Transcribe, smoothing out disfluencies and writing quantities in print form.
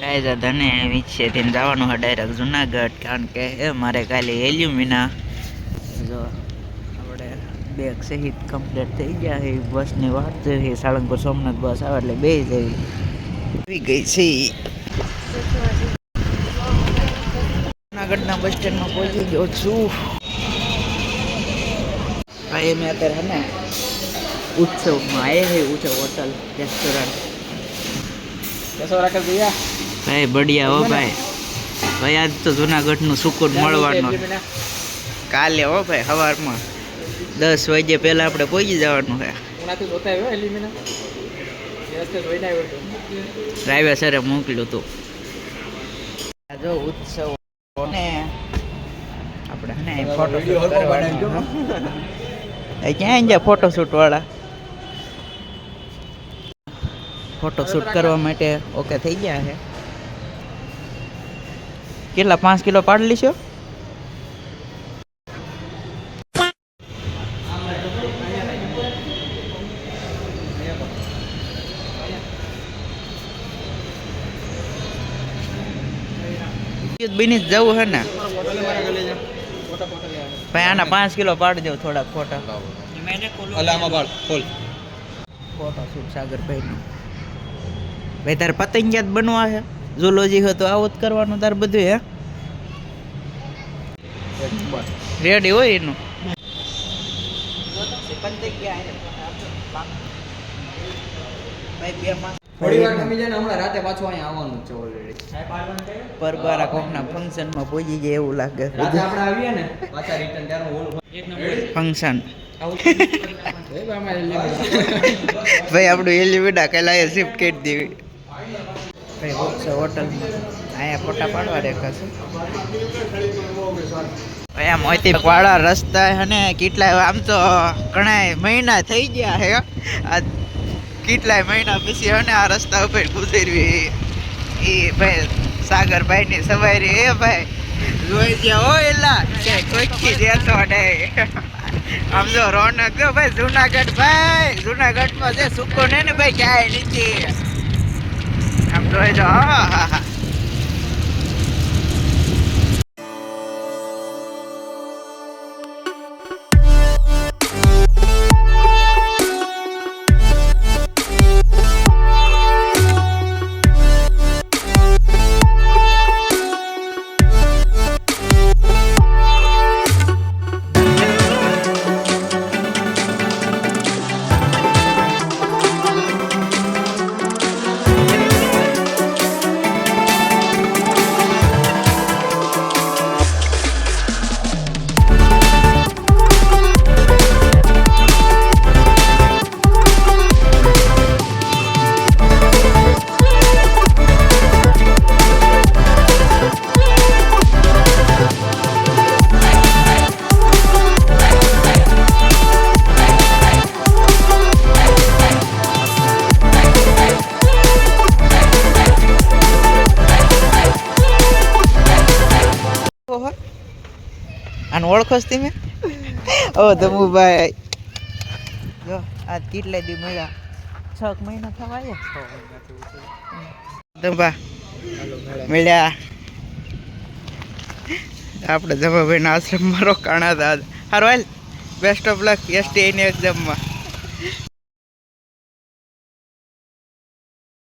Guys ધને વિશે તેને જવાનું હોય ડાયરેક્ટ જુનાગઢ, કારણ કે મારે કાલે એલ્યુમિના જો આપણે બેગ સહિત કમ્પ્લીટ થઈ ગયા છે. બસની વાટ જોઈ સાળંગપુર સોમનાથ બસ આવે એટલે બે જઈ આવી ગઈ છે. જુનાગઢના બસ સ્ટેન્ડમાં પહોંચી ગયો છું ભાઈ. મેં અત્યારે હે ને ઉત્સવમાં આવ્યા છે. ઉત્સવ હોટલ રેસ્ટોરન્ટ ભાઈ બઢિયા હો ભાઈ. ભાઈ આજ તો જુનાગઢનું સુકૂન મળવાનું કાલે હો ભાઈ. સવારમાં 10 વાગે પહેલા આપણે પહોંચી જવાનું છે. ડ્રાઈવર સરે મોકલ્યું હતું. જો ઉત્સવ ને આપણે ને ફોટોશૂટ કરવાનું. ક્યાં જાય ફોટોશૂટ વાળા? ફોટોશૂટ કરવા માટે ઓકે થઈ ગયા છે. કેટલા 5 કિલો પાડી લીશો? બની જવું છે ને ભાઈ. આના 5 કિલો પાડી દઉં થોડાક ફોટા. ફોટોશૂટ સાગરભાઈનું. ભાઈ તારે પતંગિયા જ બનવા છે? ઝૂલોજી હોય તો આવું જ કરવાનું તારે બધું હે? રેડી હોય એનું. પરબારા કોકના ફંક્શનમાં પહોંચી જાય એવું લાગે. ફંક્શન ભાઈ આપણું એલિવેડા કલાએ શિફ્ટ કરી દેવી ભાઈ. હોટલમાં અહીંયા ફોટા પાડવા દેખાશે ભાઈ. આમ મોતી વાળા રસ્તા હે ને કેટલાય આમ તો ઘણા મહિના થઈ ગયા હે. આ કેટલાય મહિના પછી હે ને આ રસ્તા ઉપર ગુજરવી એ ભાઈ સાગરભાઈની સવારી. એ ભાઈ જોઈ ગયા હો એલા કોઈ જતો નહીં. આમ જો રોનક જો ભાઈ જુનાગઢ ભાઈ. જુનાગઢમાં જે સુકૂન હે ને ભાઈ ક્યાંય નથી. આમ જોઈ જો. હા હા હા. આને ઓળખોસ તમે? ઓ ધમુભાઈ જો આજ કેટલા દી મળ્યા? 6 મહિના થવા આવ્યા. ધમભા મળ્યા. આપણે ધમાભાઈના આશ્રમમાં રોકાણા હતા. સારું હાલ બેસ્ટ ઓફ લક એસટી એની એક્ઝામમાં.